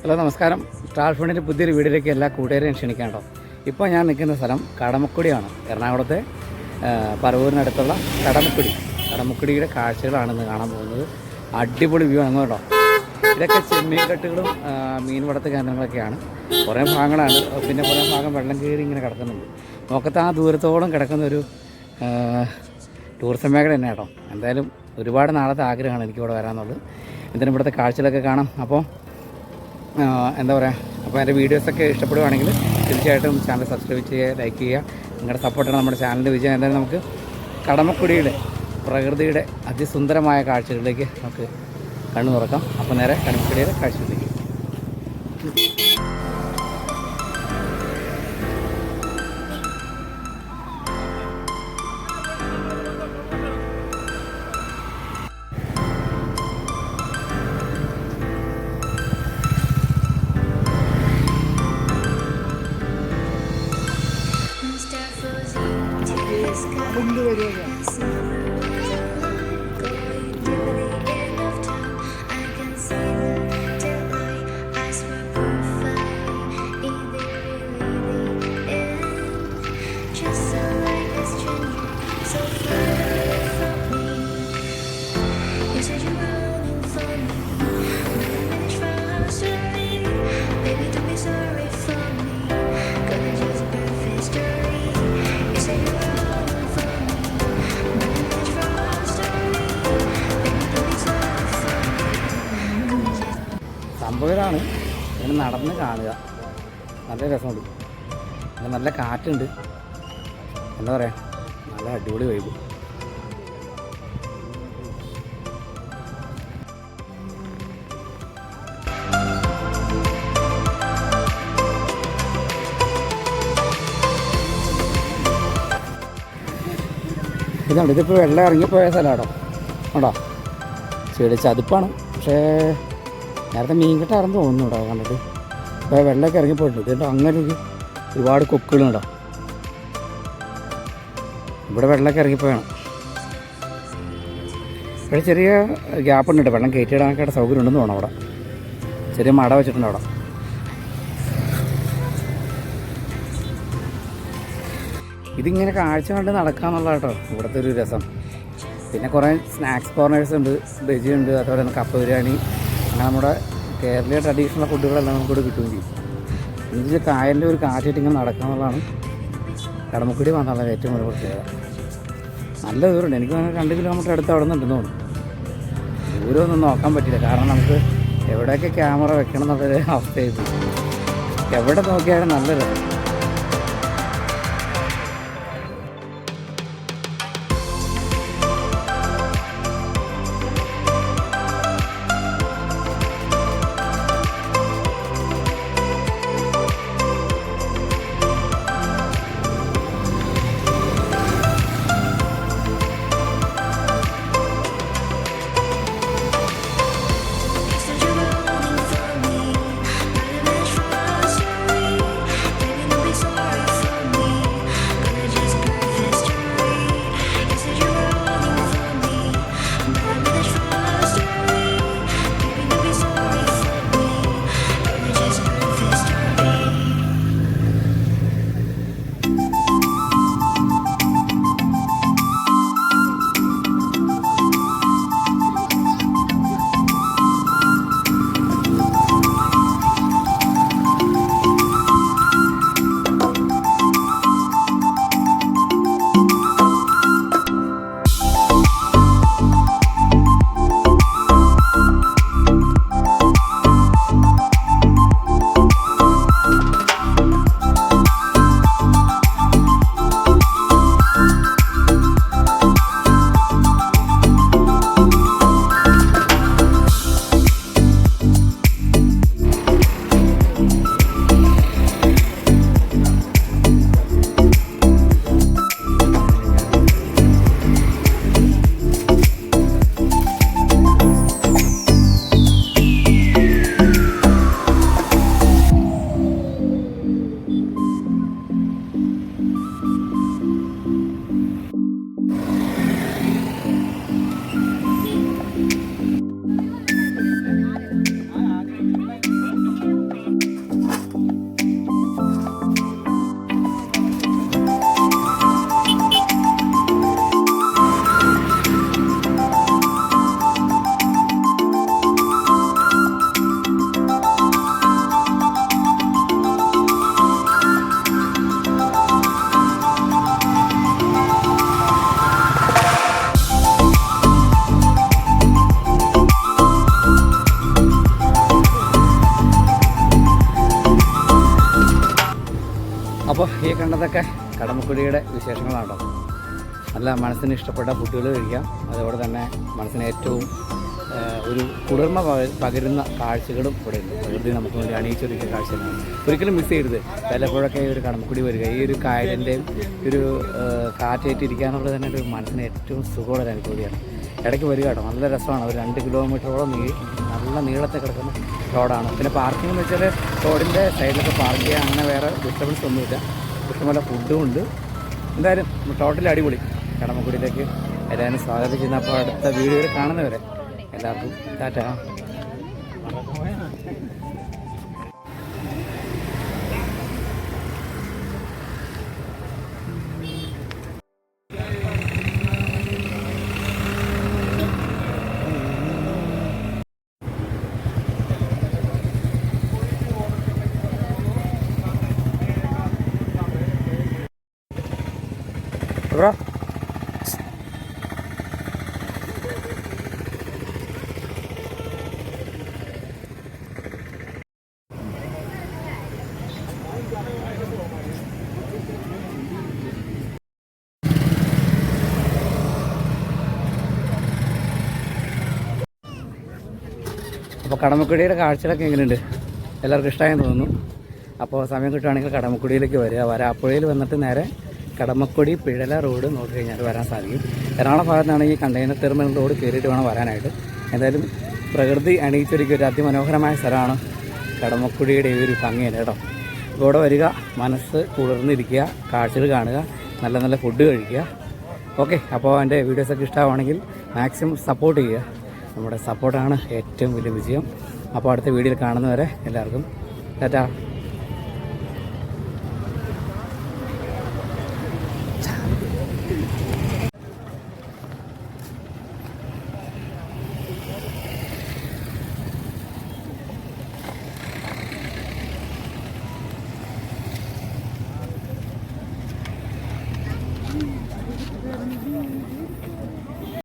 Hello നമസ്കാരം. ട്രാവൽഫണ്ടിൻ്റെ പുതിയൊരു വീഡിയോയിലേക്ക് എല്ലാ കൂട്ടുകാരെയും ക്ഷണിക്കാം കേട്ടോ. ഇപ്പോൾ ഞാൻ നിൽക്കുന്ന സ്ഥലം കടമക്കുടിയാണ്. എറണാകുളത്തെ പറവൂരിനടുത്തുള്ള കടമക്കുടിയുടെ കാഴ്ചകളാണ് ഇന്ന് കാണാൻ പോകുന്നത്. അടിപൊളി വ്യൂ ആണ് കേട്ടോ. ഇതൊക്കെ ചെമ്മീൻ കെട്ടുകളും മീൻ വളർത്ത് കേന്ദ്രങ്ങളൊക്കെയാണ്. കുറേ ഭാഗങ്ങളാണ്, പിന്നെ കുറേ ഭാഗം വെള്ളം കയറി ഇങ്ങനെ കിടക്കുന്നുണ്ട്. നോക്കത്ത് ആ ദൂരത്തോളം കിടക്കുന്ന ഒരു ടൂറിസം മേഖല തന്നെ കേട്ടോ. എന്തായാലും ഒരുപാട് നാളത്തെ ആഗ്രഹമാണ് എനിക്കിവിടെ വരാമെന്നുള്ളത്. എന്തായാലും ഇവിടുത്തെ കാഴ്ചകളൊക്കെ കാണാം. അപ്പോൾ എന്താ പറയുക, അപ്പോൾ എൻ്റെ വീഡിയോസൊക്കെ ഇഷ്ടപ്പെടുകയാണെങ്കിൽ തീർച്ചയായിട്ടും ചാനൽ സബ്സ്ക്രൈബ് ചെയ്യുക, ലൈക്ക് ചെയ്യുക. നിങ്ങളുടെ സപ്പോർട്ടാണ് നമ്മുടെ ചാനലിൻ്റെ വിജയം. എന്തായാലും നമുക്ക് കടമക്കുടിയുടെ പ്രകൃതിയുടെ അതിസുന്ദരമായ കാഴ്ചകളിലേക്ക് നമുക്ക് കണ്ണു തുറക്കാം. അപ്പോൾ നേരെ കടമക്കുടിയുടെ കാഴ്ചകളിലേക്ക്. സംഭവമാണ് ഇങ്ങനെ നടന്ന് കാണുക. നല്ല രസമുണ്ട്, നല്ല കാറ്റുണ്ട്, എന്താ പറയുക, നല്ല അടിപൊളി വൈബ്. ഇതുണ്ട്, ഇതിപ്പോൾ വെള്ളം ഇറങ്ങിപ്പോയ സ്ഥലമാണോ ഉണ്ടോ. ചെടി ചതുപ്പാണ്, പക്ഷേ നേരത്തെ മീൻ കിട്ടാറെന്ന് തോന്നുന്നു കേട്ടോ കണ്ടിട്ട്. ഇപ്പോൾ വെള്ളമൊക്കെ ഇറങ്ങിപ്പോയിട്ടുണ്ട്. ഇതിൻ്റെ അങ്ങനെ ഒരുപാട് കൊക്കുകളുണ്ടോ. ഇവിടെ വെള്ളമൊക്കെ ഇറങ്ങിപ്പോയാണ്. ഇവിടെ ചെറിയ ഗ്യാപ്പ് ഉണ്ട്, വെള്ളം കയറ്റിയിടാനൊക്കെ സൗകര്യം ഉണ്ടെന്ന് തോന്നണം. അവിടെ ചെറിയ മട വെച്ചിട്ടുണ്ട് അവിടെ. ഇതിങ്ങനെ കാഴ്ച കണ്ട് നടക്കാന്നുള്ള കേട്ടോ ഇവിടുത്തെ ഒരു രസം. പിന്നെ കുറേ സ്നാക്സ് കോർണേഴ്സ് ഉണ്ട്, ബജി ഉണ്ട്, അതുപോലെ തന്നെ കപ്പ ബിരിയാണി, അങ്ങനെ നമ്മുടെ കേരളീയ ട്രഡീഷണൽ ഫുഡുകളെല്ലാം നമുക്കിവിടെ കിട്ടുകയും ചെയ്യും. ഇതിൽ കായലിൻ്റെ ഒരു കാറ്റിട്ട് ഇങ്ങനെ നടക്കുക എന്നുള്ളതാണ് കടമക്കുടി വന്നുള്ള ഏറ്റവും വലിയ പ്രത്യേകത. നല്ല ദൂരമുണ്ട്, എനിക്ക് 2 കിലോമീറ്റർ അടുത്ത് അവിടെ നിന്നുണ്ടെന്ന് തോന്നുന്നു. ദൂരമൊന്നും നോക്കാൻ പറ്റില്ല, കാരണം നമുക്ക് എവിടെയൊക്കെ ക്യാമറ വെക്കണം എന്നുള്ളൊരു അവസ്ഥയായിരുന്നു. എവിടെ നോക്കിയാലും നല്ല രസം. അപ്പോൾ ഈ കണ്ടതൊക്കെ കടമക്കുടിയുടെ വിശേഷങ്ങളാണോ. നല്ല മനസ്സിന് ഇഷ്ടപ്പെട്ട ഫുഡുകൾ കഴിക്കാം, അതുപോലെ തന്നെ മനസ്സിന് ഏറ്റവും ഒരു കുളിർമ പകരുന്ന കാഴ്ചകളും ഇവിടെ ഉണ്ട്. പ്രകൃതി നമുക്ക് വേണ്ടി അണിയിച്ചൊരുക്കിയ കാഴ്ചകളാണ്. ഒരിക്കലും മിസ് ചെയ്യരുത്. വല്ലപ്പോഴൊക്കെ ഒരു കടമക്കുടി വരിക, ഈ ഒരു കായലിൻ്റെയും ഒരു കാറ്റേറ്റിരിക്കാനുള്ളത് തന്നെ ഒരു മനസ്സിന് ഏറ്റവും സുഖമുള്ള ഒരു അനുഭൂതിയാണ്. ഇടയ്ക്ക് വരിക കേട്ടോ, നല്ല രസമാണ്. ഒരു 2 കിലോമീറ്ററോളം നല്ല നീളത്തിൽ കിടക്കുന്ന റോഡാണ്. പിന്നെ പാർക്കിംഗ് എന്ന് വെച്ചാൽ റോഡിൻ്റെ സൈഡിലൊക്കെ പാർക്ക് ചെയ്യാൻ അങ്ങനെ വേറെ ഡിസ്റ്റർബൻസ് ഒന്നുമില്ല. ഇഷ്ടംപോലെ ഫുഡും ഉണ്ട്. എന്തായാലും ടോട്ടലി അടിപൊളി. കടമക്കുടിയിലേക്ക് എല്ലാവരും സ്വാഗതം ചെയ്യുന്ന. അപ്പോൾ അടുത്ത വീഡിയോയിൽ കാണുന്നവരെ എല്ലാവർക്കും ടാറ്റാ. ബ്രോ അപ്പോൾ കടമക്കുടിയുടെ കാഴ്ചകളൊക്കെ എങ്ങനെയുണ്ട്? എല്ലാവർക്കും ഇഷ്ടമായെന്ന് തോന്നുന്നു. അപ്പോൾ സമയം കിട്ടുകയാണെങ്കിൽ കടമക്കുടിയിലേക്ക് വരിക. വരാപ്പുഴയിൽ വന്നിട്ട് നേരെ കടമക്കുടി പിഴല റോഡ് നോക്കി കഴിഞ്ഞാൽ വരാൻ സാധിക്കും. എറണാകുളം ഭാഗത്താണ് ഈ കണ്ടെയ്നർ ടെർമിനൽ റോഡ് കയറിയിട്ട് വേണം വരാനായിട്ട്. എന്തായാലും പ്രകൃതി അണിയിച്ചൊരുക്കിയ ഒരു അതിമനോഹരമായ സ്ഥലമാണ് കടമക്കുടിയുടെ ഈ ഒരു ഭംഗിയാണ് കേട്ടോ. ഇവിടെ വരിക, മനസ്സ് കുളിർന്നിരിക്കുക, കാഴ്ചകൾ കാണുക, നല്ല നല്ല ഫുഡ് കഴിക്കുക. ഓക്കെ, അപ്പോൾ എൻ്റെ വീഡിയോസൊക്കെ ഇഷ്ടമാണെങ്കിൽ മാക്സിമം സപ്പോർട്ട് ചെയ്യുക. നമ്മുടെ സപ്പോർട്ടാണ് ഏറ്റവും വലിയ വിജയം. അപ്പോൾ അടുത്ത വീഡിയോയിൽ കാണുന്നവരെ എല്ലാവർക്കും ടാറ്റാ.